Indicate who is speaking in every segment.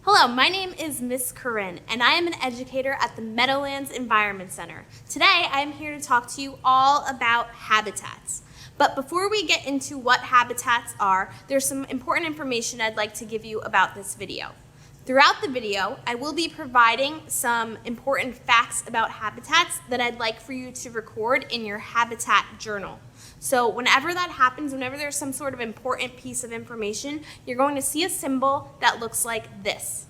Speaker 1: Hello, my name is Miss Corinne, and I am an educator at the Meadowlands Environment Center. Today, I am here to talk to you all about habitats. But before we get into what habitats are, there's some important information I'd like to give you about this video. Throughout the video, I will be providing some important facts about habitats that I'd like for you to record in your habitat journal. So whenever that happens, whenever there's some sort of important piece of information, you're going to see a symbol that looks like this.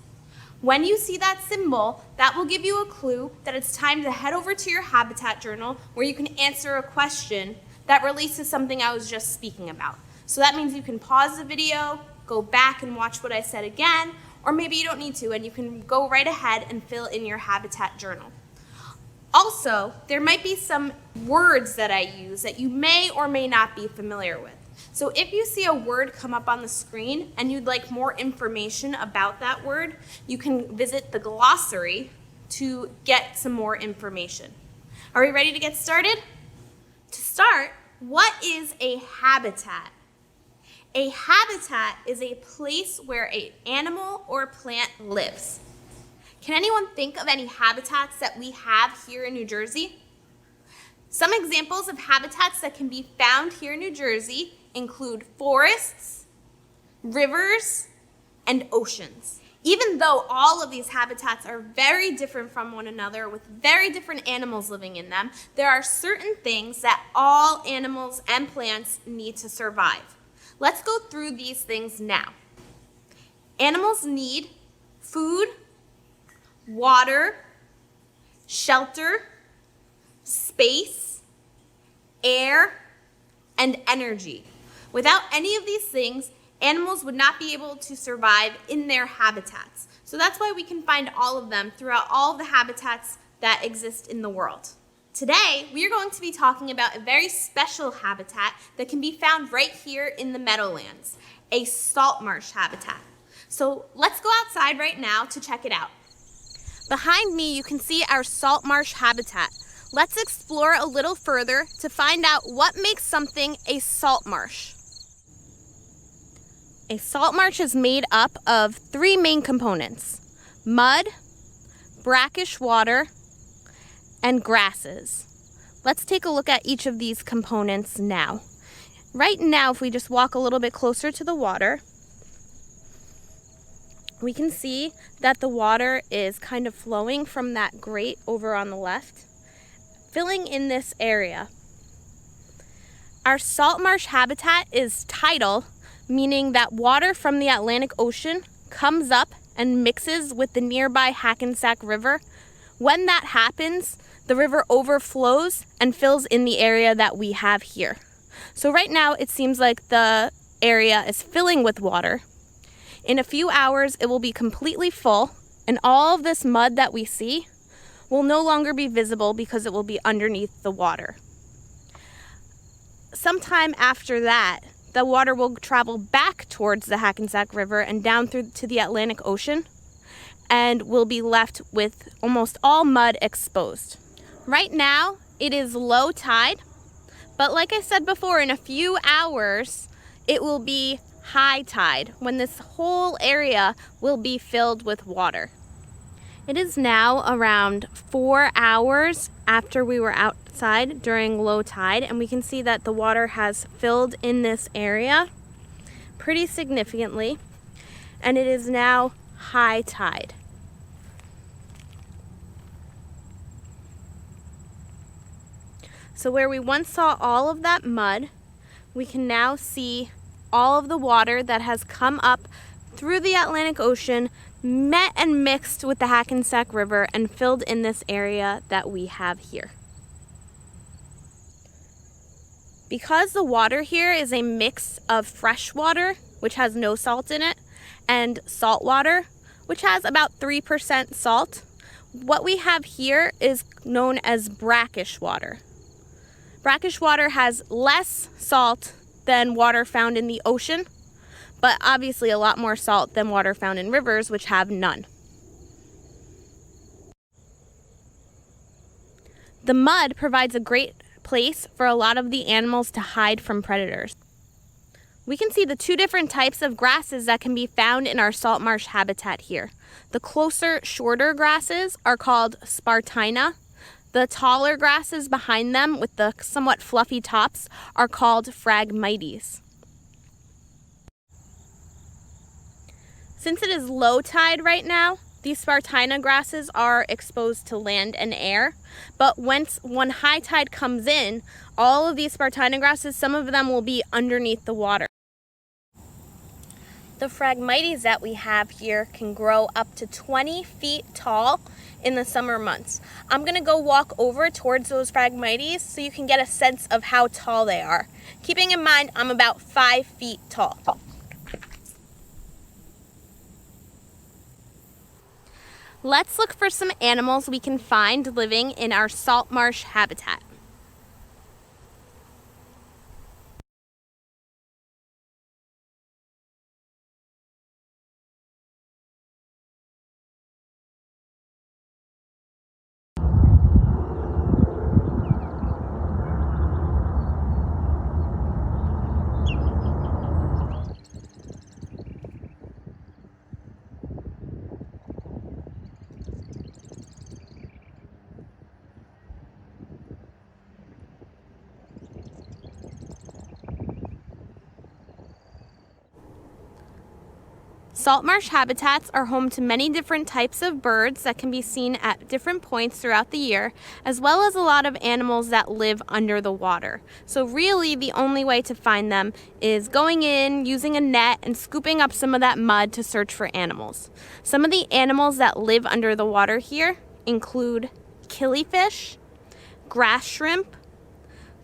Speaker 1: When you see that symbol, that will give you a clue that it's time to head over to your habitat journal where you can answer a question that relates to something I was just speaking about. So that means you can pause the video, go back and watch what I said again, or maybe you don't need to and you can go right ahead and fill in your habitat journal. Also, there might be some words that I use that you may or may not be familiar with. So if you see a word come up on the screen and you'd like more information about that word, you can visit the glossary to get some more information. Are we ready to get started? To start, what is a habitat? A habitat is a place where an animal or plant lives. Can anyone think of any habitats that we have here in New Jersey? Some examples of habitats that can be found here in New Jersey include forests, rivers, and oceans. Even though all of these habitats are very different from one another with very different animals living in them, there are certain things that all animals and plants need to survive. Let's go through these things now. Animals need food, water, shelter, space, air, and energy. Without any of these things, animals would not be able to survive in their habitats. So that's why we can find all of them throughout all of the habitats that exist in the world. Today, we are going to be talking about a very special habitat that can be found right here in the Meadowlands, a salt marsh habitat. So let's go outside right now to check it out. Behind me, you can see our salt marsh habitat. Let's explore a little further to find out what makes something a salt marsh. A salt marsh is made up of three main components: mud, brackish water, and grasses. Let's take a look at each of these components now. Right now, if we just walk a little bit closer to the water, we can see that the water is kind of flowing from that grate over on the left, filling in this area. Our salt marsh habitat is tidal, meaning that water from the Atlantic Ocean comes up and mixes with the nearby Hackensack River. When that happens, the river overflows and fills in the area that we have here. So right now it seems like the area is filling with water. In a few hours it will be completely full, and all of this mud that we see will no longer be visible because it will be underneath the water. Sometime after that, the water will travel back towards the Hackensack River and down through to the Atlantic Ocean, and we'll be left with almost all mud exposed. Right now, it is low tide, but like I said before, in a few hours, it will be high tide when this whole area will be filled with water. It is now around 4 hours after we were outside during low tide, and we can see that the water has filled in this area pretty significantly, and it is now high tide. So where we once saw all of that mud, we can now see all of the water that has come up through the Atlantic Ocean, met and mixed with the Hackensack River, and filled in this area that we have here. Because the water here is a mix of fresh water, which has no salt in it, and salt water, which has about 3% salt, what we have here is known as brackish water. Brackish water has less salt than water found in the ocean, but obviously a lot more salt than water found in rivers, which have none. The mud provides a great place for a lot of the animals to hide from predators. We can see the two different types of grasses that can be found in our salt marsh habitat here. The closer, shorter grasses are called spartina. The taller grasses behind them with the somewhat fluffy tops are called phragmites. Since it is low tide right now, these spartina grasses are exposed to land and air, but when high tide comes in, all of these spartina grasses, some of them will be underneath the water. The phragmites that we have here can grow up to 20 feet tall in the summer months. I'm going to go walk over towards those phragmites so you can get a sense of how tall they are. Keeping in mind, I'm about 5 feet tall. Let's look for some animals we can find living in our salt marsh habitat. Salt marsh habitats are home to many different types of birds that can be seen at different points throughout the year, as well as a lot of animals that live under the water. So really the only way to find them is going in, using a net, and scooping up some of that mud to search for animals. Some of the animals that live under the water here include killifish, grass shrimp,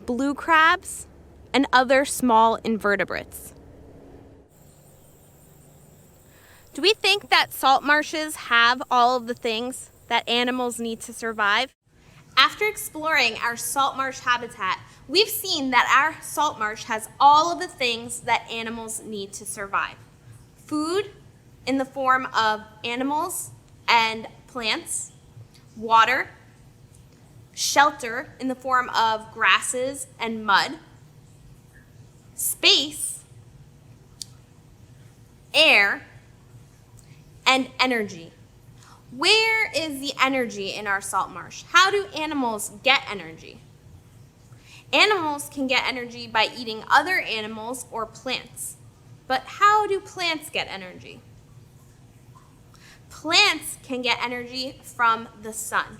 Speaker 1: blue crabs, and other small invertebrates. Do we think that salt marshes have all of the things that animals need to survive? After exploring our salt marsh habitat, we've seen that our salt marsh has all of the things that animals need to survive. Food in the form of animals and plants, water, shelter in the form of grasses and mud, space, air, and energy. Where is the energy in our salt marsh? How do animals get energy? Animals can get energy by eating other animals or plants. But how do plants get energy? Plants can get energy from the sun.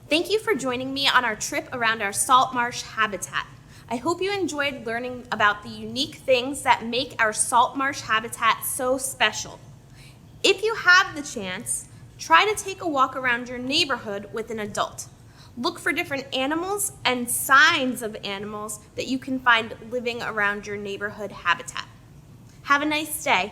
Speaker 1: Thank you for joining me on our trip around our salt marsh habitat. I hope you enjoyed learning about the unique things that make our salt marsh habitat so special. If you have the chance, try to take a walk around your neighborhood with an adult. Look for different animals and signs of animals that you can find living around your neighborhood habitat. Have a nice day.